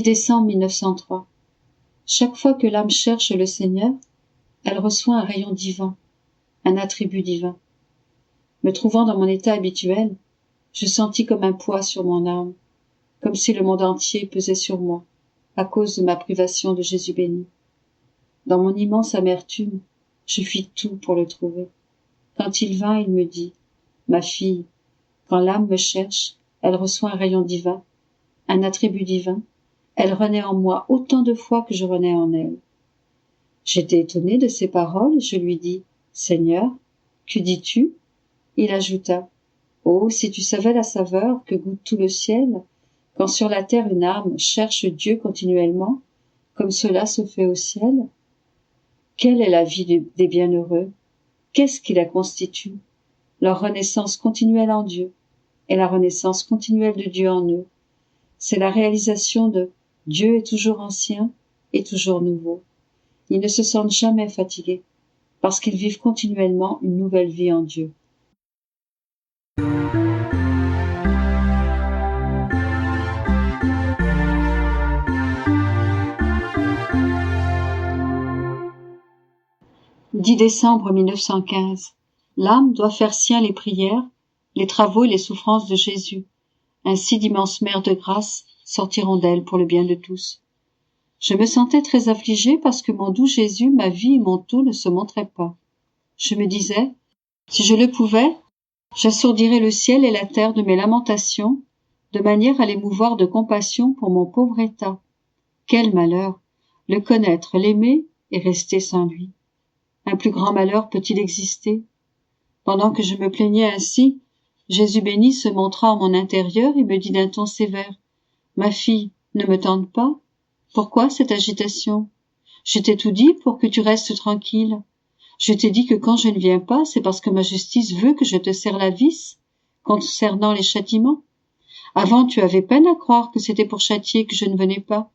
10 décembre 1903. Chaque fois que l'âme cherche le Seigneur, elle reçoit un rayon divin, un attribut divin. Me trouvant dans mon état habituel, je sentis comme un poids sur mon âme, comme si le monde entier pesait sur moi, à cause de ma privation de Jésus béni. Dans mon immense amertume, je fis tout pour le trouver. Quand il vint, il me dit, « Ma fille, quand l'âme me cherche, elle reçoit un rayon divin, un attribut divin, elle renaît en moi autant de fois que je renais en elle. » J'étais étonné de ces paroles, je lui dis, « Seigneur, que dis-tu » Il ajouta, « Oh, si tu savais la saveur que goûte tout le ciel, quand sur la terre une âme cherche Dieu continuellement, comme cela se fait au ciel. Quelle est la vie des bienheureux? Qu'est-ce qui la constitue? Leur renaissance continuelle en Dieu et la renaissance continuelle de Dieu en eux. C'est la réalisation de Dieu est toujours ancien et toujours nouveau. Ils ne se sentent jamais fatigués parce qu'ils vivent continuellement une nouvelle vie en Dieu. « 10 décembre 1915. L'âme doit faire sien les prières, les travaux et les souffrances de Jésus. Ainsi d'immenses mers de grâce sortiront d'elle pour le bien de tous. Je me sentais très affligée parce que mon doux Jésus, ma vie et mon tout ne se montraient pas. Je me disais, si je le pouvais, j'assourdirais le ciel et la terre de mes lamentations, de manière à les mouvoir de compassion pour mon pauvre état. Quel malheur! Le connaître, l'aimer et rester sans lui. Un plus grand malheur peut-il exister? Pendant que je me plaignais ainsi, Jésus béni se montra en mon intérieur et me dit d'un ton sévère, « Ma fille, ne me tente pas. Pourquoi cette agitation? Je t'ai tout dit pour que tu restes tranquille. Je t'ai dit que quand je ne viens pas, c'est parce que ma justice veut que je te serre la vis concernant les châtiments. Avant, tu avais peine à croire que c'était pour châtier que je ne venais pas,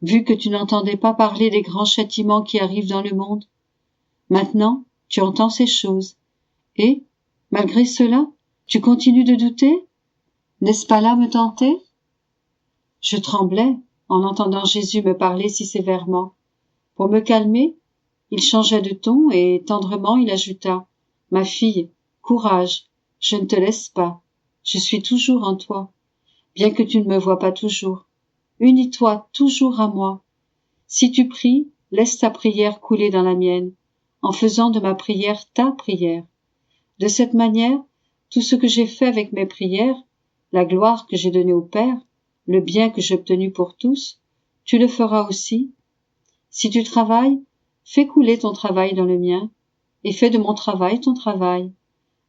vu que tu n'entendais pas parler des grands châtiments qui arrivent dans le monde. Maintenant, tu entends ces choses. Et, malgré cela, tu continues de douter? N'est-ce pas là me tenter? » Je tremblais en entendant Jésus me parler si sévèrement. Pour me calmer, il changea de ton et tendrement il ajouta, « Ma fille, courage, je ne te laisse pas. Je suis toujours en toi, bien que tu ne me vois pas toujours. Unis-toi toujours à moi. Si tu pries, laisse ta prière couler dans la mienne, en faisant de ma prière ta prière. De cette manière, tout ce que j'ai fait avec mes prières, la gloire que j'ai donnée au Père, le bien que j'ai obtenu pour tous, tu le feras aussi. Si tu travailles, fais couler ton travail dans le mien, et fais de mon travail ton travail.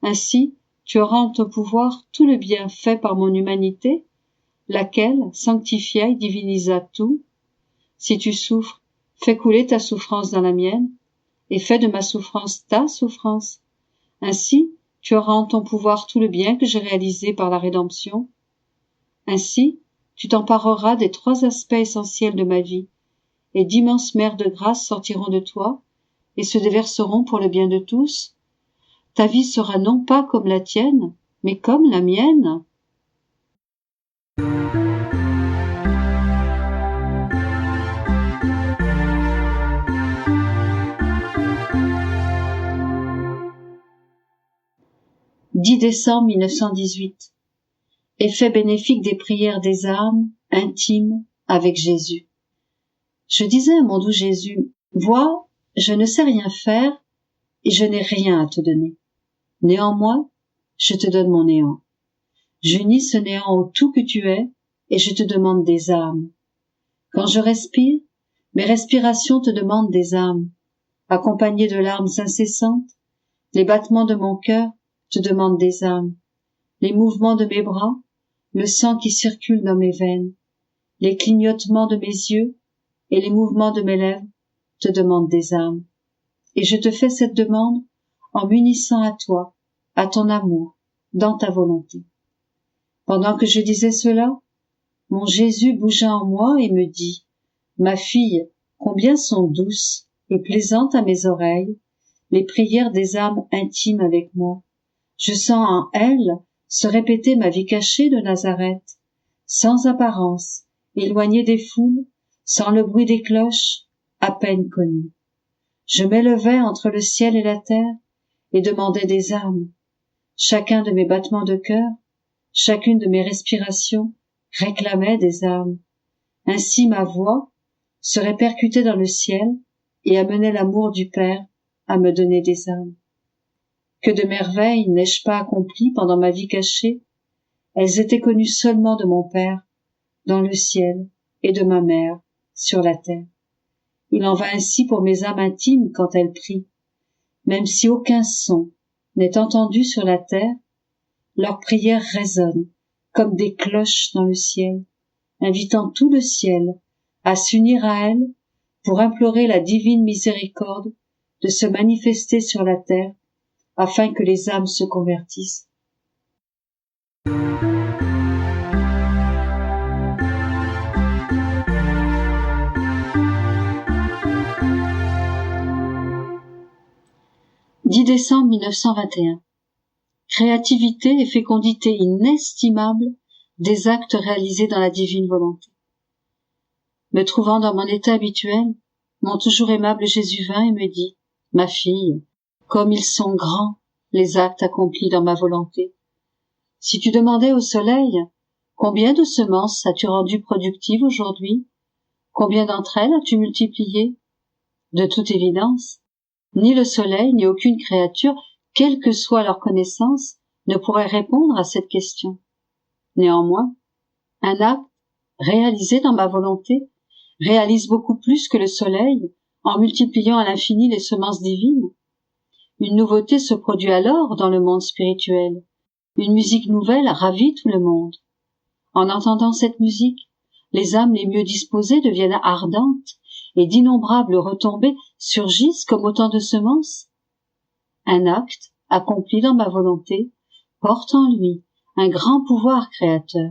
Ainsi, tu auras en ton pouvoir tout le bien fait par mon humanité, laquelle sanctifia et divinisa tout. Si tu souffres, fais couler ta souffrance dans la mienne, et fais de ma souffrance ta souffrance. Ainsi, tu auras en ton pouvoir tout le bien que j'ai réalisé par la rédemption. Ainsi, tu t'empareras des 3 aspects essentiels de ma vie, et d'immenses mers de grâce sortiront de toi, et se déverseront pour le bien de tous. Ta vie sera non pas comme la tienne, mais comme la mienne. « 10 décembre 1918. Effet bénéfique des prières des âmes intimes avec Jésus. Je disais à mon doux Jésus, « Vois, je ne sais rien faire et je n'ai rien à te donner. Néanmoins, je te donne mon néant. J'unis ce néant au tout que tu es et je te demande des âmes. Quand je respire, mes respirations te demandent des âmes. Accompagnées de larmes incessantes, les battements de mon cœur te demandent des âmes. Les mouvements de mes bras, le sang qui circule dans mes veines, les clignotements de mes yeux et les mouvements de mes lèvres te demandent des âmes. Et je te fais cette demande en m'unissant à toi, à ton amour, dans ta volonté. » Pendant que je disais cela, mon Jésus bougea en moi et me dit, « Ma fille, combien sont douces et plaisantes à mes oreilles les prières des âmes intimes avec moi. Je sens en elles se répéter ma vie cachée de Nazareth, sans apparence éloigné des foules, sans le bruit des cloches, à peine connu. Je m'élevais entre le ciel et la terre et demandais des âmes. Chacun de mes battements de cœur, chacune de mes respirations réclamait des âmes. Ainsi ma voix se répercutait dans le ciel et amenait l'amour du Père à me donner des âmes. Que de merveilles n'ai-je pas accomplies pendant ma vie cachée? Elles étaient connues seulement de mon Père, dans le ciel, et de ma mère, sur la terre. Il en va ainsi pour mes âmes intimes quand elles prient. Même si aucun son n'est entendu sur la terre, leurs prières résonnent comme des cloches dans le ciel, invitant tout le ciel à s'unir à elles pour implorer la divine miséricorde de se manifester sur la terre afin que les âmes se convertissent. « 10 décembre 1921. Créativité et fécondité inestimable des actes réalisés dans la divine volonté. Me trouvant dans mon état habituel, mon toujours aimable Jésus vint et me dit, « Ma fille, comme ils sont grands, les actes accomplis dans ma volonté. Si tu demandais au soleil, combien de semences as-tu rendu productives aujourd'hui? Combien d'entre elles as-tu multipliées? De toute évidence, ni le soleil, ni aucune créature, quelle que soit leur connaissance, ne pourrait répondre à cette question. Néanmoins, un acte réalisé dans ma volonté réalise beaucoup plus que le soleil en multipliant à l'infini les semences divines. Une nouveauté se produit alors dans le monde spirituel. Une musique nouvelle ravit tout le monde. En entendant cette musique, les âmes les mieux disposées deviennent ardentes et d'innombrables retombées surgissent comme autant de semences. Un acte, accompli dans ma volonté, porte en lui un grand pouvoir créateur,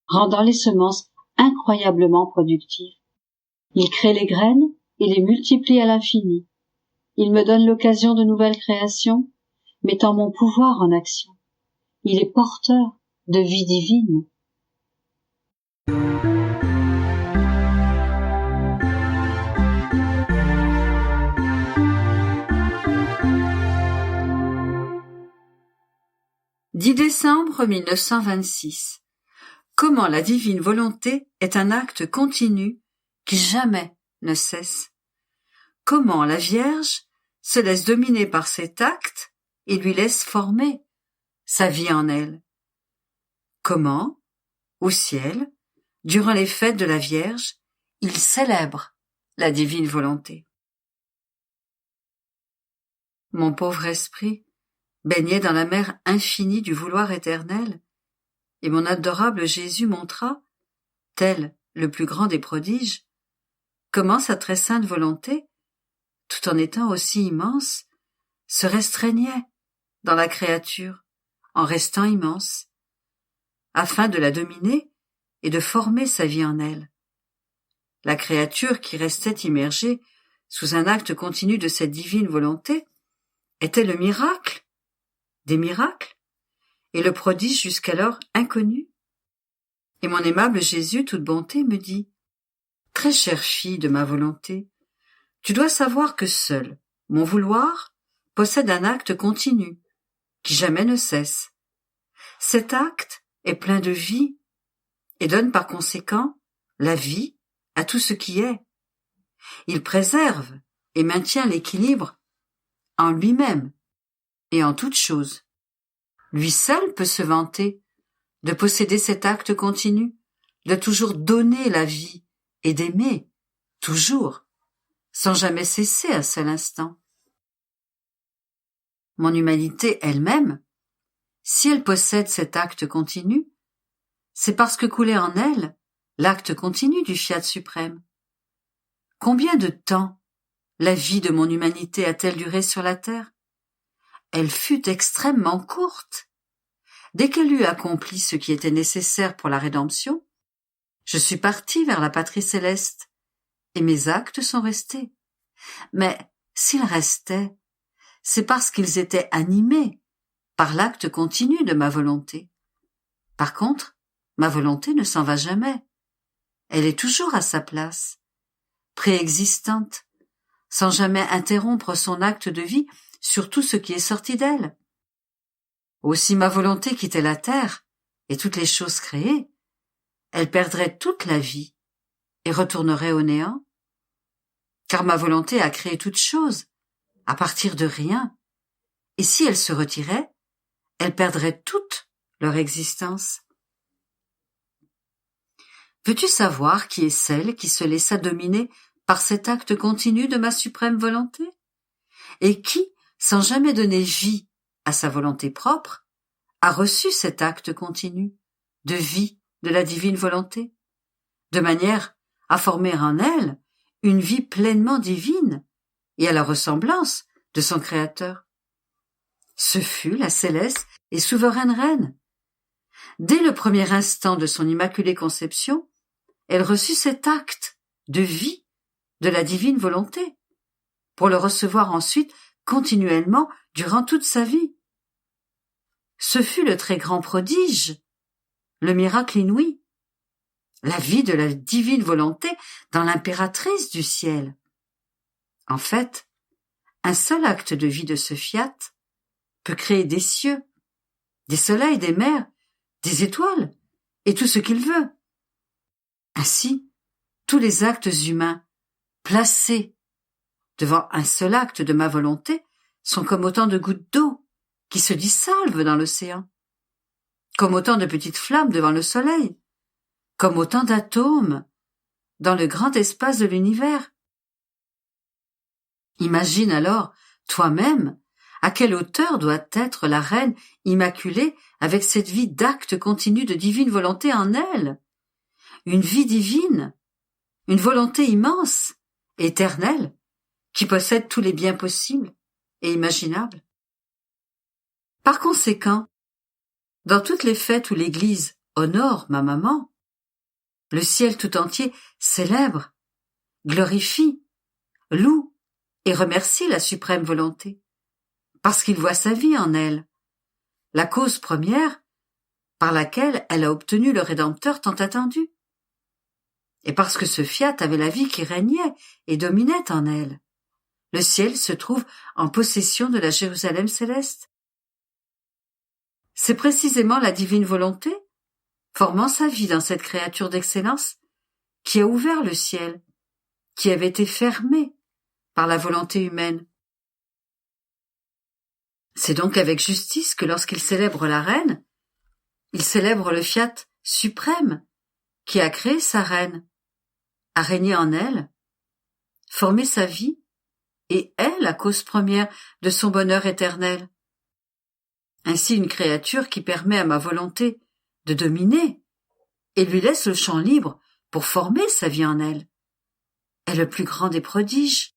rendant les semences incroyablement productives. Il crée les graines et les multiplie à l'infini. Il me donne l'occasion de nouvelles créations, mettant mon pouvoir en action. Il est porteur de vie divine. « 10 décembre 1926. Comment la divine volonté est un acte continu qui jamais ne cesse. Comment la Vierge se laisse dominer par cet acte et lui laisse former sa vie en elle. Comment, au ciel, durant les fêtes de la Vierge, il célèbre la divine volonté. Mon pauvre esprit baignait dans la mer infinie du vouloir éternel, et mon adorable Jésus montra, tel le plus grand des prodiges, comment sa très sainte volonté, tout en étant aussi immense, se restreignait dans la créature, en restant immense, afin de la dominer et de former sa vie en elle. La créature qui restait immergée sous un acte continu de cette divine volonté était le miracle des miracles et le prodige jusqu'alors inconnu. Et mon aimable Jésus, toute bonté, me dit « Très chère fille de ma volonté, tu dois savoir que seul mon vouloir possède un acte continu, qui jamais ne cesse. Cet acte est plein de vie et donne par conséquent la vie à tout ce qui est. Il préserve et maintient l'équilibre en lui-même et en toute chose. Lui seul peut se vanter de posséder cet acte continu, de toujours donner la vie et d'aimer, toujours, sans jamais cesser un seul instant. Mon humanité elle-même, si elle possède cet acte continu, c'est parce que coulait en elle l'acte continu du fiat suprême. Combien de temps la vie de mon humanité a-t-elle duré sur la terre? Elle fut extrêmement courte. Dès qu'elle eut accompli ce qui était nécessaire pour la rédemption, je suis parti vers la patrie céleste, et mes actes sont restés. Mais s'ils restaient, c'est parce qu'ils étaient animés par l'acte continu de ma volonté. Par contre, ma volonté ne s'en va jamais. Elle est toujours à sa place, préexistante, sans jamais interrompre son acte de vie sur tout ce qui est sorti d'elle. Aussi ma volonté quittait la terre et toutes les choses créées, elle perdrait toute la vie et retournerait au néant. Car ma volonté a créé toutes choses, à partir de rien, et si elle se retirait, elles perdraient toute leur existence. Veux-tu savoir qui est celle qui se laissa dominer par cet acte continu de ma suprême volonté, et qui, sans jamais donner vie à sa volonté propre, a reçu cet acte continu de vie de la divine volonté, de manière à former en elle une vie pleinement divine et à la ressemblance de son Créateur. Ce fut la céleste et souveraine Reine. Dès le premier instant de son immaculée conception, elle reçut cet acte de vie de la divine volonté, pour le recevoir ensuite continuellement durant toute sa vie. Ce fut le très grand prodige, le miracle inouï, la vie de la divine volonté dans l'impératrice du ciel. En fait, un seul acte de vie de ce fiat peut créer des cieux, des soleils, des mers, des étoiles, et tout ce qu'il veut. Ainsi, tous les actes humains placés devant un seul acte de ma volonté sont comme autant de gouttes d'eau qui se dissolvent dans l'océan, comme autant de petites flammes devant le soleil, comme autant d'atomes dans le grand espace de l'univers. Imagine alors, toi-même, à quelle hauteur doit être la Reine immaculée avec cette vie d'acte continu de divine volonté en elle, une vie divine, une volonté immense, éternelle, qui possède tous les biens possibles et imaginables. Par conséquent, dans toutes les fêtes où l'Église honore ma maman, le ciel tout entier célèbre, glorifie, loue et remercie la suprême volonté, parce qu'il voit sa vie en elle, la cause première par laquelle elle a obtenu le Rédempteur tant attendu, et parce que ce fiat avait la vie qui régnait et dominait en elle. Le ciel se trouve en possession de la Jérusalem céleste. C'est précisément la divine volonté, formant sa vie dans cette créature d'excellence, qui a ouvert le ciel, qui avait été fermé par la volonté humaine. C'est donc avec justice que lorsqu'il célèbre la Reine, il célèbre le fiat suprême qui a créé sa Reine, a régné en elle, formé sa vie, et est la cause première de son bonheur éternel. Ainsi une créature qui permet à ma volonté de dominer et lui laisse le champ libre pour former sa vie en elle est le plus grand des prodiges.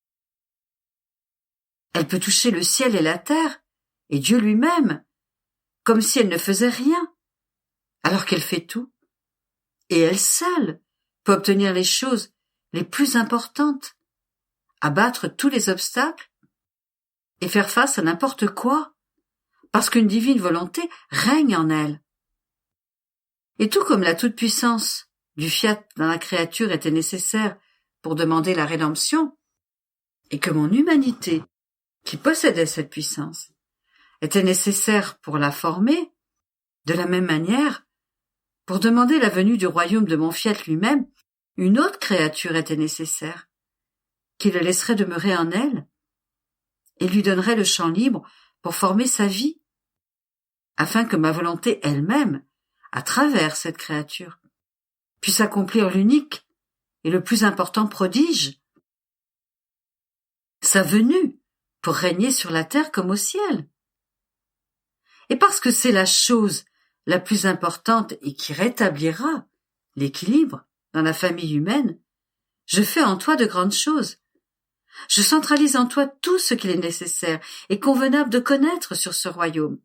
Elle peut toucher le ciel et la terre et Dieu lui-même, comme si elle ne faisait rien, alors qu'elle fait tout, et elle seule peut obtenir les choses les plus importantes, abattre tous les obstacles et faire face à n'importe quoi, parce qu'une divine volonté règne en elle. Et tout comme la toute-puissance du fiat dans la créature était nécessaire pour demander la rédemption, et que mon humanité, qui possédait cette puissance, était nécessaire pour la former, de la même manière, pour demander la venue du royaume de mon fiat lui-même, une autre créature était nécessaire, qui le laisserait demeurer en elle, et lui donnerait le champ libre pour former sa vie, afin que ma volonté elle-même, à travers cette créature, puisse accomplir l'unique et le plus important prodige, sa venue pour régner sur la terre comme au ciel. Et parce que c'est la chose la plus importante et qui rétablira l'équilibre dans la famille humaine, je fais en toi de grandes choses. Je centralise en toi tout ce qu'il est nécessaire et convenable de connaître sur ce royaume.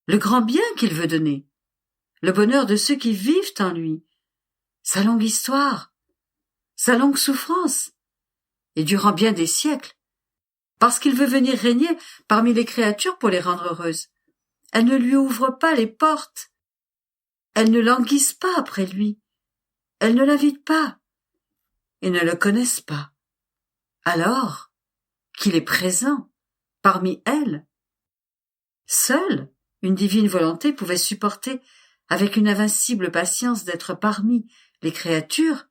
Le grand bien qu'il veut donner, le bonheur de ceux qui vivent en lui, sa longue histoire, sa longue souffrance, et durant bien des siècles, parce qu'il veut venir régner parmi les créatures pour les rendre heureuses. Elles ne lui ouvrent pas les portes, elles ne languissent pas après lui, elles ne l'invitent pas et ne le connaissent pas. Alors qu'il est présent parmi elles, seule une divine volonté pouvait supporter avec une invincible patience d'être parmi les créatures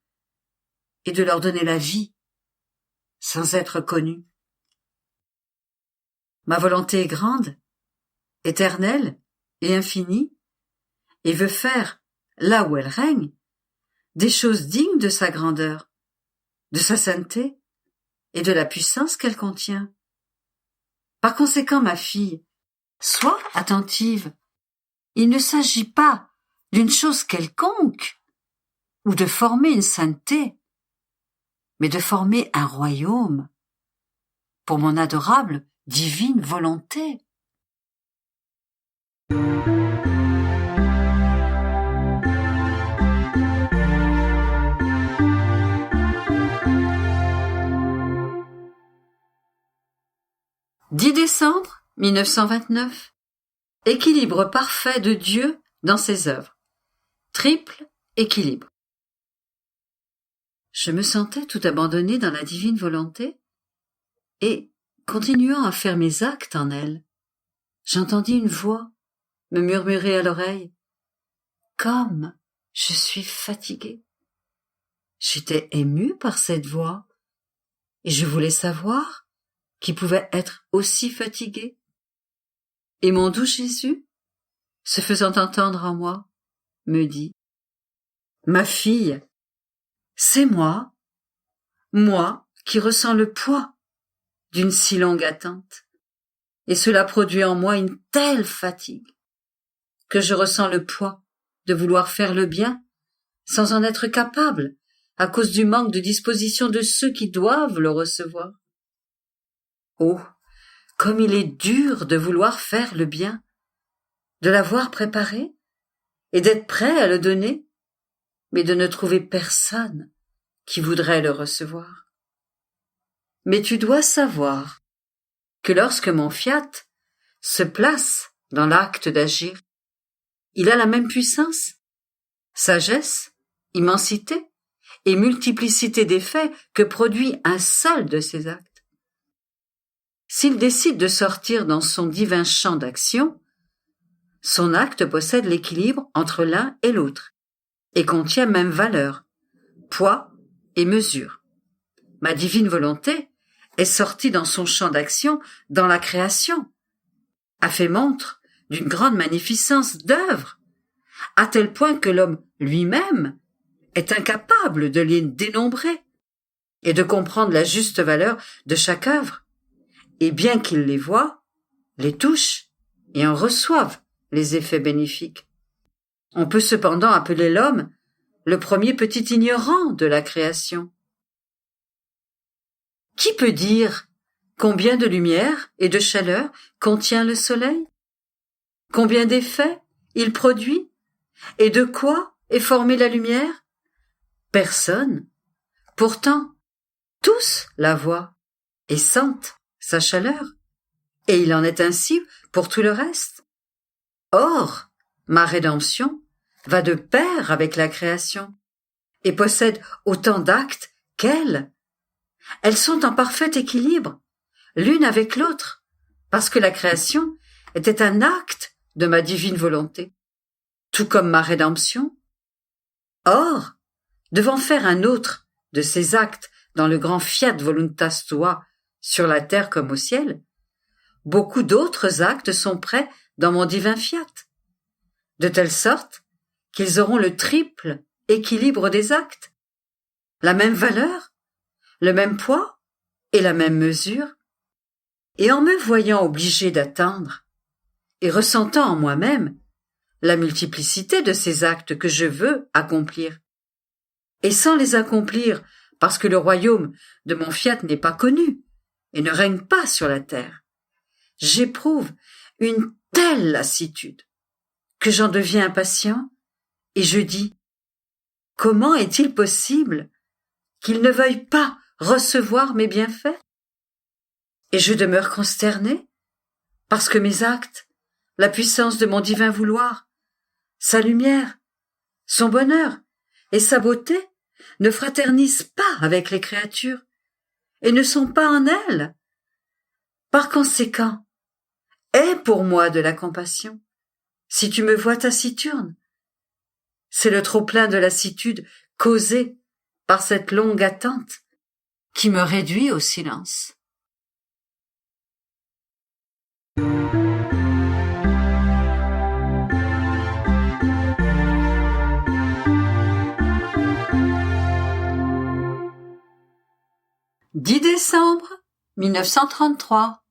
et de leur donner la vie sans être connue. Ma volonté est grande, éternelle et infinie, et veut faire, là où elle règne, des choses dignes de sa grandeur, de sa sainteté et de la puissance qu'elle contient. Par conséquent, ma fille, sois attentive. Il ne s'agit pas d'une chose quelconque ou de former une sainteté, mais de former un royaume pour mon adorable divine volonté. « 10 décembre 1929. Équilibre parfait de Dieu dans ses œuvres. Triple équilibre. Je me sentais tout abandonné dans la divine volonté et, continuant à faire mes actes en elle, j'entendis une voix me murmurer à l'oreille « Comme je suis fatigué !» J'étais ému par cette voix et je voulais savoir qui pouvait être aussi fatigué. Et mon doux Jésus, se faisant entendre en moi, me dit « Ma fille, c'est moi qui ressens le poids d'une si longue attente, et cela produit en moi une telle fatigue que je ressens le poids de vouloir faire le bien sans en être capable à cause du manque de disposition de ceux qui doivent le recevoir. Oh, comme il est dur de vouloir faire le bien, de l'avoir préparé et d'être prêt à le donner, mais de ne trouver personne qui voudrait le recevoir. Mais tu dois savoir que lorsque mon fiat se place dans l'acte d'agir, il a la même puissance, sagesse, immensité et multiplicité d'effets que produit un seul de ces actes. S'il décide de sortir dans son divin champ d'action, son acte possède l'équilibre entre l'un et l'autre et contient même valeur, poids et mesure. Ma divine volonté est sortie dans son champ d'action dans la création, a fait montre d'une grande magnificence d'œuvre, à tel point que l'homme lui-même est incapable de les dénombrer et de comprendre la juste valeur de chaque œuvre, et bien qu'il les voie, les touche et en reçoive les effets bénéfiques. On peut cependant appeler l'homme le premier petit ignorant de la création. Qui peut dire combien de lumière et de chaleur contient le soleil? Combien d'effets il produit? Et de quoi est formée la lumière? Personne. Pourtant, tous la voient et sentent sa chaleur, et il en est ainsi pour tout le reste. Or, ma rédemption va de pair avec la création et possède autant d'actes qu'elle. Elles sont en parfait équilibre, l'une avec l'autre, parce que la création était un acte de ma divine volonté, tout comme ma rédemption. Or, devant faire un autre de ces actes dans le grand fiat voluntas tua sur la terre comme au ciel, beaucoup d'autres actes sont prêts dans mon divin fiat, de telle sorte qu'ils auront le triple équilibre des actes, la même valeur, le même poids et la même mesure. Et en me voyant obligé d'attendre et ressentant en moi-même la multiplicité de ces actes que je veux accomplir, et sans les accomplir parce que le royaume de mon fiat n'est pas connu et ne règne pas sur la terre, j'éprouve une telle lassitude que j'en deviens impatient et je dis « Comment est-il possible qu'il ne veuille pas recevoir mes bienfaits ?» Et je demeure consterné parce que mes actes, la puissance de mon divin vouloir, sa lumière, son bonheur et sa beauté ne fraternisent pas avec les créatures et ne sont pas en elles. Par conséquent, aie pour moi de la compassion, si tu me vois taciturne. C'est le trop-plein de lassitude causé par cette longue attente qui me réduit au silence. « 10 décembre 1933.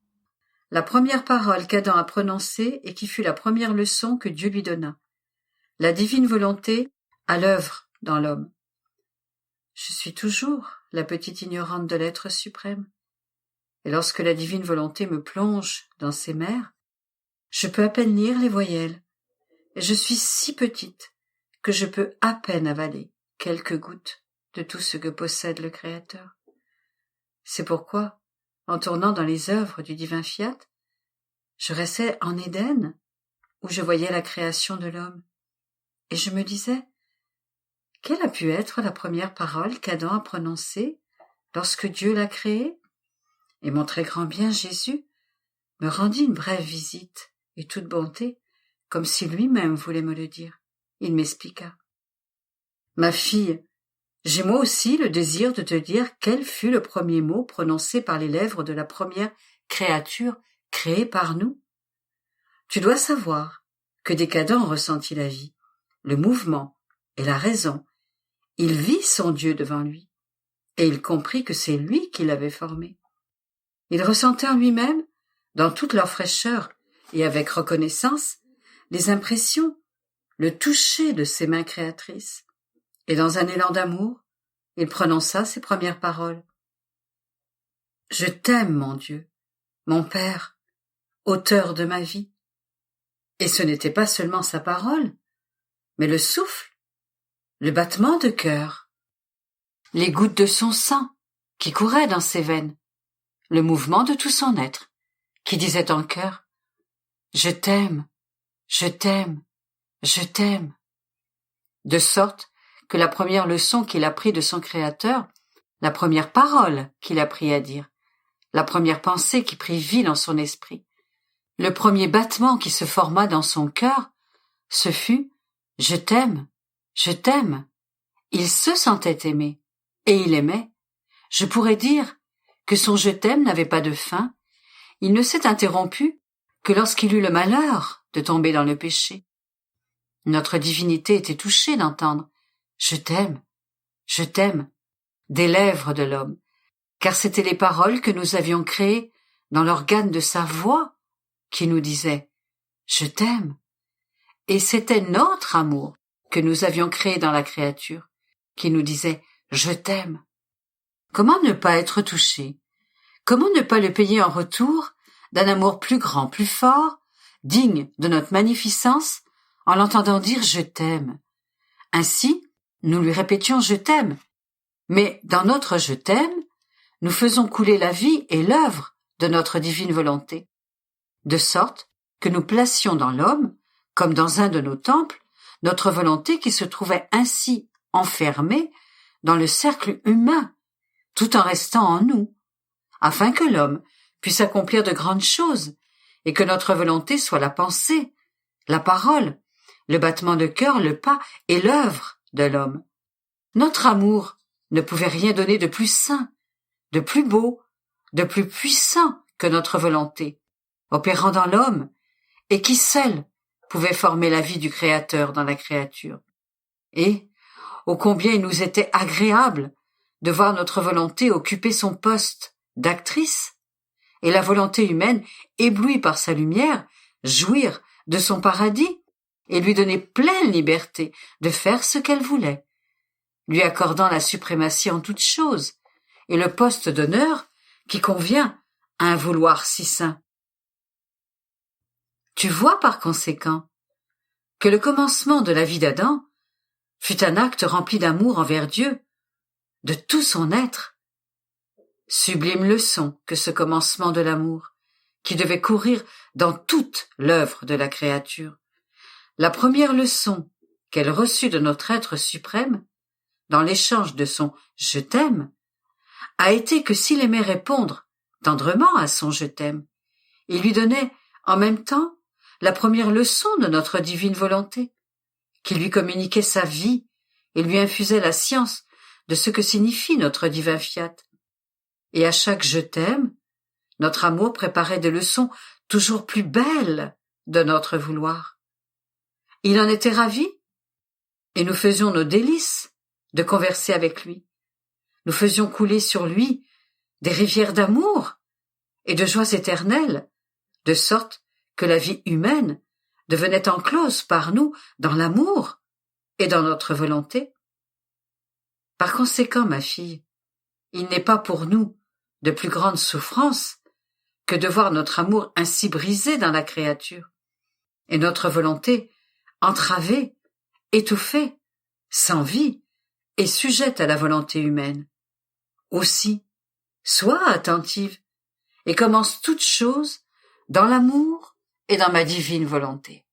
La première parole qu'Adam a prononcée et qui fut la première leçon que Dieu lui donna. La divine volonté à l'œuvre dans l'homme. Je suis toujours la petite ignorante de l'être suprême. Et lorsque la divine volonté me plonge dans ses mers, je peux à peine lire les voyelles. Et je suis si petite que je peux à peine avaler quelques gouttes de tout ce que possède le Créateur. C'est pourquoi, en tournant dans les œuvres du divin Fiat, je restais en Éden, où je voyais la création de l'homme, et je me disais, quelle a pu être la première parole qu'Adam a prononcée lorsque Dieu l'a créé? Et mon très grand bien Jésus me rendit une brève visite et toute bonté, comme si lui-même voulait me le dire. Il m'expliqua. Ma fille, j'ai moi aussi le désir de te dire quel fut le premier mot prononcé par les lèvres de la première créature créée par nous. Tu dois savoir que dès qu'Adam ressentit la vie, le mouvement et la raison, il vit son Dieu devant lui, et il comprit que c'est lui qui l'avait formé. Il ressentait en lui-même, dans toute leur fraîcheur et avec reconnaissance, les impressions, le toucher de ses mains créatrices, et dans un élan d'amour, il prononça ses premières paroles. « Je t'aime, mon Dieu, mon Père, auteur de ma vie. » Et ce n'était pas seulement sa parole, mais le souffle, le battement de cœur, les gouttes de son sang qui couraient dans ses veines, le mouvement de tout son être, qui disait en chœur « Je t'aime, je t'aime, je t'aime », de sorte que la première leçon qu'il apprit de son Créateur, la première parole qu'il apprit à dire, la première pensée qui prit vie dans son esprit, le premier battement qui se forma dans son cœur, ce fut « Je t'aime, je t'aime ». Il se sentait aimé, et il aimait. Je pourrais dire que son « je t'aime » n'avait pas de fin. Il ne s'est interrompu que lorsqu'il eut le malheur de tomber dans le péché. Notre divinité était touchée d'entendre « Je t'aime, je t'aime » des lèvres de l'homme, car c'étaient les paroles que nous avions créées dans l'organe de sa voix qui nous disait « Je t'aime ». Et c'était notre amour que nous avions créé dans la créature, qui nous disait « Je t'aime ». Comment ne pas être touché? Comment ne pas le payer en retour d'un amour plus grand, plus fort, digne de notre magnificence, en l'entendant dire « Je t'aime ». Ainsi, nous lui répétions « Je t'aime ». Mais dans notre « Je t'aime », nous faisons couler la vie et l'œuvre de notre divine volonté, de sorte que nous placions dans l'homme, comme dans un de nos temples, notre volonté qui se trouvait ainsi enfermée dans le cercle humain, tout en restant en nous, afin que l'homme puisse accomplir de grandes choses et que notre volonté soit la pensée, la parole, le battement de cœur, le pas et l'œuvre de l'homme. Notre amour ne pouvait rien donner de plus saint, de plus beau, de plus puissant que notre volonté, opérant dans l'homme, et qui seul pouvait former la vie du Créateur dans la créature. Et, ô combien il nous était agréable de voir notre volonté occuper son poste d'actrice, et la volonté humaine, éblouie par sa lumière, jouir de son paradis, et lui donner pleine liberté de faire ce qu'elle voulait, lui accordant la suprématie en toutes choses, et le poste d'honneur qui convient à un vouloir si saint. Tu vois par conséquent que le commencement de la vie d'Adam fut un acte rempli d'amour envers Dieu, de tout son être. Sublime leçon que ce commencement de l'amour, qui devait courir dans toute l'œuvre de la créature. La première leçon qu'elle reçut de notre être suprême, dans l'échange de son « je t'aime », a été que s'il aimait répondre tendrement à son « je t'aime », il lui donnait en même temps la première leçon de notre divine volonté, qui lui communiquait sa vie et lui infusait la science de ce que signifie notre divin fiat. Et à chaque « je t'aime », notre amour préparait des leçons toujours plus belles de notre vouloir. Il en était ravi, et nous faisions nos délices de converser avec lui. Nous faisions couler sur lui des rivières d'amour et de joies éternelles, de sorte que la vie humaine devenait enclose par nous dans l'amour et dans notre volonté. Par conséquent, ma fille, il n'est pas pour nous de plus grande souffrance que de voir notre amour ainsi brisé dans la créature, et notre volonté entravée, étouffée, sans vie, et sujette à la volonté humaine. Aussi, sois attentive, et commence toute chose dans l'amour et dans ma divine volonté.